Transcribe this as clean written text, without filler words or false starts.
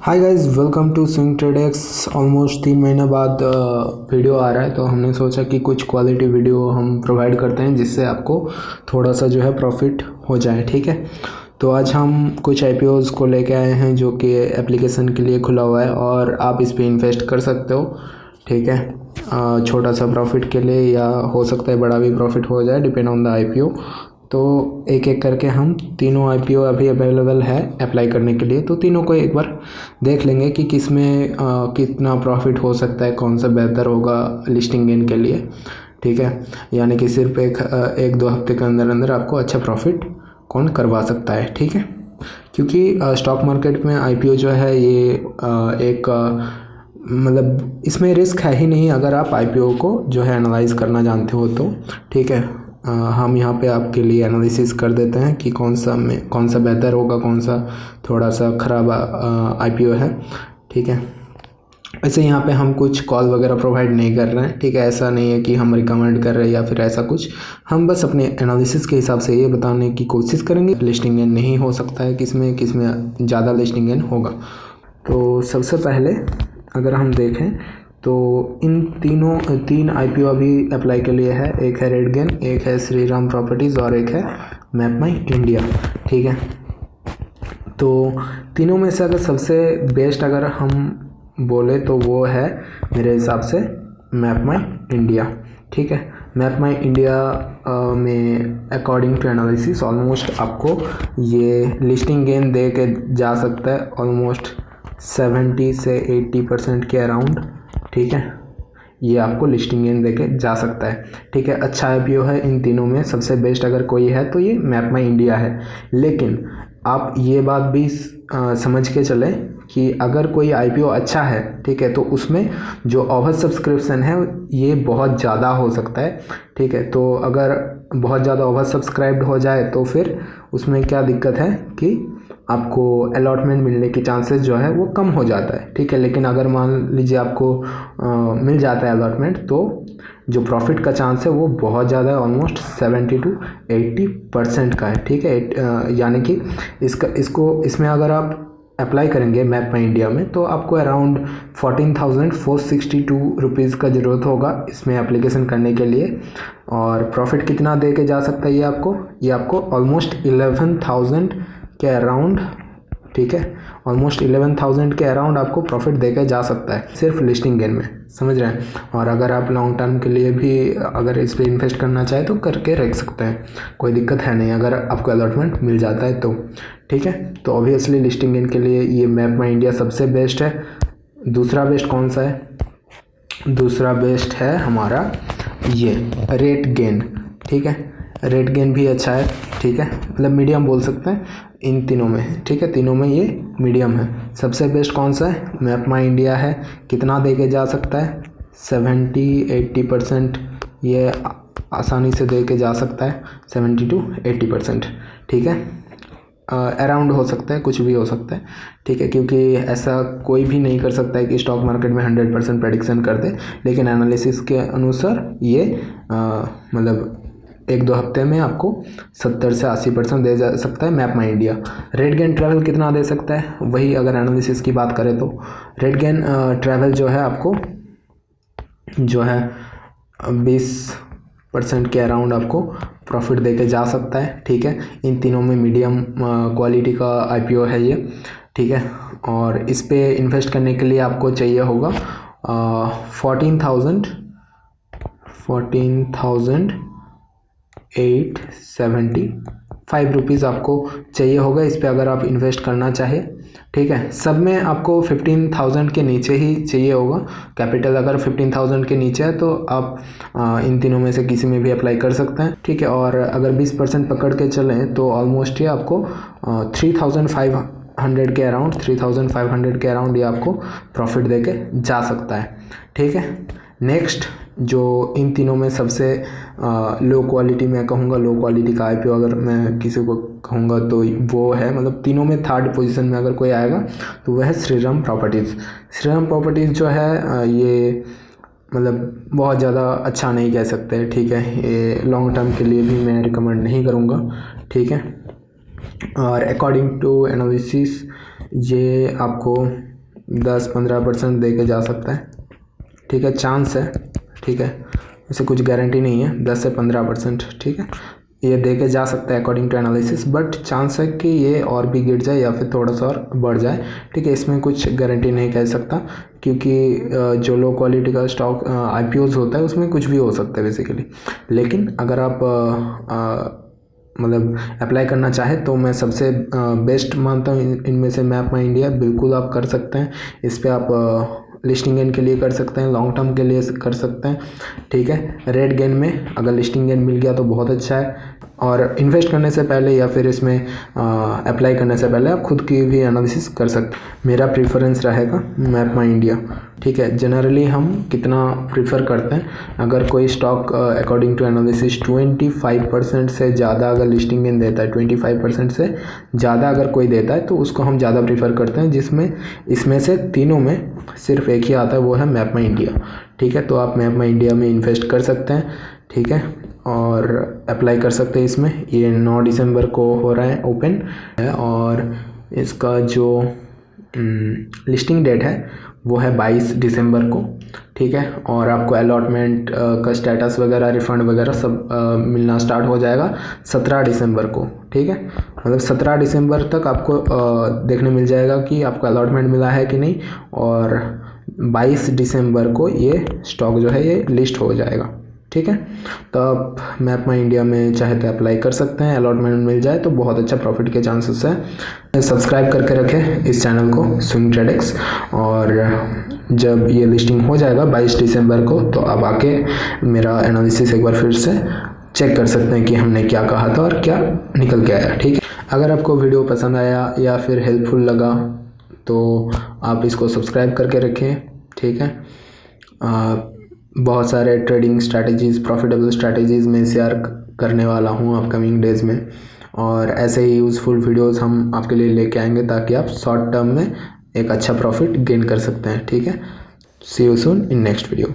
Hi guys, welcome to Swing Tradex. Almost 3 महीने बाद video आ रहा है, तो हमने सोचा कि कुछ क्वालिटी वीडियो हम प्रोवाइड करते हैं जिससे आपको थोड़ा सा जो है प्रॉफिट हो जाए। ठीक है, तो आज हम कुछ IPOs को लेके आए हैं जो कि एप्लीकेशन के लिए खुला हुआ है और आप इस पे इन्वेस्ट कर सकते हो। ठीक है, छोटा सा प्रॉफिट के लिए या हो सकता है बड़ा भी प्रॉफिट हो जाए, डिपेंड ऑन द IPO। तो एक एक करके हम तीनों IPO अभी अवेलेबल है अप्लाई करने के लिए, तो तीनों को एक बार देख लेंगे कि किस में कितना प्रॉफिट हो सकता है, कौन सा बेहतर होगा लिस्टिंग गेन के लिए। ठीक है, यानी कि सिर्फ एक दो हफ्ते के अंदर अंदर आपको अच्छा प्रॉफिट कौन करवा सकता है। ठीक है, क्योंकि स्टॉक मार्केट में IPO जो है ये एक मतलब इसमें रिस्क है ही नहीं अगर आप IPO को जो है एनालाइज करना जानते हो तो। ठीक है, हम यहाँ पे आपके लिए एनालिसिस कर देते हैं कि कौन सा बेहतर होगा, कौन सा थोड़ा सा ख़राब IPO है। ठीक है, वैसे यहाँ पे हम कुछ कॉल वगैरह प्रोवाइड नहीं कर रहे हैं। ठीक है, ऐसा नहीं है कि हम रिकमेंड कर रहे हैं या फिर ऐसा कुछ, हम बस अपने एनालिसिस के हिसाब से ये बताने की कोशिश करेंगे। लिस्टिंग गेन नहीं हो सकता है किसमें ज़्यादा लिस्टिंग गेन होगा। तो सबसे पहले अगर हम देखें तो इन तीन IPO अभी अप्लाई के लिए है। एक है RateGain, एक है श्रीराम प्रॉपर्टीज़ और एक है मैपमाई इंडिया। ठीक है, तो तीनों में से अगर सबसे बेस्ट अगर हम बोले तो वो है मेरे हिसाब से मैपमाई इंडिया। ठीक है, मैपमाई इंडिया में अकॉर्डिंग टू एनालिसिस ऑलमोस्ट आपको ये लिस्टिंग गेन दे के जा सकता है ऑलमोस्ट 70 से 80% के अराउंड। ठीक है, ये आपको लिस्टिंग गेन देके जा सकता है। ठीक है, अच्छा IPO है। इन तीनों में सबसे बेस्ट अगर कोई है तो ये मैपमाई इंडिया है। लेकिन आप ये बात भी समझ के चलें कि अगर कोई IPO अच्छा है, ठीक है, तो उसमें जो ओवर सब्सक्रिप्शन है ये बहुत ज़्यादा हो सकता है। ठीक है, तो अगर बहुत ज़्यादा ओवर सब्सक्राइब्ड हो जाए तो फिर उसमें क्या दिक्कत है कि आपको अलॉटमेंट मिलने की चांसेस जो है वो कम हो जाता है। ठीक है, लेकिन अगर मान लीजिए आपको मिल जाता है अलॉटमेंट तो जो प्रॉफिट का चांस है वो बहुत ज़्यादा है, ऑलमोस्ट 70 to 80% का है। ठीक है, यानी कि इसमें अगर आप अप्लाई करेंगे मैपमाई इंडिया में तो आपको अराउंड 14,462 रुपीज़ का ज़रूरत होगा इसमें एप्लीकेशन करने के लिए। और प्रॉफिट कितना दे के जा सकता है ये आपको ऑलमोस्ट 11,000 के अराउंड। ठीक है, ऑलमोस्ट 11,000 के अराउंड आपको प्रॉफिट देकर जा सकता है सिर्फ लिस्टिंग गेन में, समझ रहे हैं। और अगर आप लॉन्ग टर्म के लिए भी अगर इस पर इन्वेस्ट करना चाहे तो करके रख सकते हैं, कोई दिक्कत है नहीं अगर आपको अलॉटमेंट मिल जाता है तो। ठीक है, तो ऑब्वियसली लिस्टिंग गेन के लिए ये मैपमाई इंडिया सबसे बेस्ट है। दूसरा बेस्ट कौन सा है? दूसरा बेस्ट है हमारा ये RateGain। ठीक है, RateGain भी अच्छा है। ठीक है, मतलब मीडियम बोल सकते हैं इन तीनों में। ठीक है, तीनों में ये मीडियम है। सबसे बेस्ट कौन सा है? मैपमाई इंडिया है। कितना दे के जा सकता है? 70-80% ये आसानी से दे के जा सकता है, 70 to 80%। ठीक है, अराउंड हो सकता है, कुछ भी हो सकता है। ठीक है, क्योंकि ऐसा कोई भी नहीं कर सकता है कि स्टॉक मार्केट में 100% प्रेडिक्शन कर दे, लेकिन एनालिसिस के अनुसार ये मतलब एक दो हफ्ते में आपको 70 से 80% दे जा सकता है मैपमाई इंडिया। RateGain ट्रैवल कितना दे सकता है? वही अगर एनालिसिस की बात करें तो RateGain ट्रैवल जो है आपको जो है 20% के अराउंड आपको प्रॉफिट दे के जा सकता है। ठीक है, इन तीनों में मीडियम क्वालिटी का IPO है ये। ठीक है, और इस पे इन्वेस्ट करने के लिए आपको चाहिए होगा 14,875 रुपीज़ आपको चाहिए होगा इस पे अगर आप इन्वेस्ट करना चाहे। ठीक है, सब में आपको 15,000 के नीचे ही चाहिए होगा कैपिटल। अगर 15,000 के नीचे है तो आप इन तीनों में से किसी में भी अप्लाई कर सकते हैं। ठीक है, और अगर 20% पकड़ के चलें तो ऑलमोस्ट ये आपको 3,500 के अराउंड 3,500 के अराउंड ये आपको प्रॉफिट दे के जा सकता है। ठीक है, नेक्स्ट जो इन तीनों में सबसे लो क्वालिटी में कहूँगा, लो क्वालिटी का IPO अगर मैं किसी को कहूँगा तो वो है, मतलब तीनों में थर्ड पोजीशन में अगर कोई आएगा तो वह है श्रीराम प्रॉपर्टीज़। श्रीराम प्रॉपर्टीज़ जो है ये मतलब बहुत ज़्यादा अच्छा नहीं कह सकते। ठीक है, ये लॉन्ग टर्म के लिए भी मैं रिकमेंड नहीं करूँगा। ठीक है, और अकॉर्डिंग टू एनालिसिस ये आपको 10-15% दे के जा सकता है, ठीक है, चांस है, ठीक है, इसे कुछ गारंटी नहीं है, 10 से 15%, ठीक है, ये दे के जा सकता है according to analysis, but chance है कि ये और भी गिर जाए या फिर थोड़ा सा और बढ़ जाए, ठीक है, इसमें कुछ गारंटी नहीं कह सकता, क्योंकि जो लो क्वालिटी का स्टॉक IPOs होता है उसमें कुछ भी हो सकता है बेसिकली। लेकिन अगर आप मतलब अप्लाई करना चाहे तो मैं सबसे बेस्ट मानता हूँ इनमें से मैप माई इंडिया, बिल्कुल आप कर सकते हैं। इस पर आप लिस्टिंग गेन के लिए कर सकते हैं, लॉन्ग टर्म के लिए कर सकते हैं, ठीक है। रेट गेन में अगर लिस्टिंग गेन मिल गया तो बहुत अच्छा है, और इन्वेस्ट करने से पहले या फिर इसमें अप्लाई करने से पहले आप खुद की भी एनालिसिस कर सकते हैं। मेरा प्रेफरेंस रहेगा मैप माई इंडिया, ठीक है। जनरली हम कितना प्रीफर करते हैं, अगर कोई स्टॉक अकॉर्डिंग टू एनालिसिस 25% से ज़्यादा अगर लिस्टिंग गेन देता है, 25% से ज़्यादा अगर कोई देता है तो उसको हम ज़्यादा प्रीफर करते हैं, जिसमें इसमें से तीनों में सिर्फ एक ही आता है, वो है मैप माई इंडिया, ठीक है। तो आप मैप माई इंडिया में इन्वेस्ट कर सकते हैं, ठीक है, और अप्लाई कर सकते हैं इसमें। ये 9 दिसंबर को हो रहा है ओपन है, और इसका जो लिस्टिंग डेट है वो है 22 दिसंबर को, ठीक है। और आपको अलॉटमेंट का स्टेटस वगैरह, रिफ़ंड वगैरह सब मिलना स्टार्ट हो जाएगा 17 दिसंबर को, ठीक है। मतलब 17 दिसंबर तक आपको देखने मिल जाएगा कि आपको अलॉटमेंट मिला है कि नहीं, और 22 दिसंबर को ये स्टॉक जो है ये लिस्ट हो जाएगा, ठीक है। तो आप मैप माई इंडिया में चाहे तो अप्लाई कर सकते हैं, अलॉटमेंट मिल जाए तो बहुत अच्छा प्रॉफिट के चांसेस हैं। सब्सक्राइब करके रखें इस चैनल को स्विंग ट्रेडेक्स, और जब ये लिस्टिंग हो जाएगा 22 दिसंबर को तो आप आके मेरा एनालिसिस एक बार फिर से चेक कर सकते हैं कि हमने क्या कहा था और क्या निकल के आया, ठीक है। अगर आपको वीडियो पसंद आया या फिर हेल्पफुल लगा तो आप इसको सब्सक्राइब करके रखें, ठीक है। बहुत सारे ट्रेडिंग स्ट्रैटेजीज़, प्रॉफिटेबल स्ट्रैटेजीज़ में शेयर करने वाला हूँ अपकमिंग डेज़ में, और ऐसे ही यूज़फुल वीडियोस हम आपके लिए लेके आएंगे ताकि आप शॉर्ट टर्म में एक अच्छा प्रॉफिट गेन कर सकते हैं, ठीक है। See you soon in next video.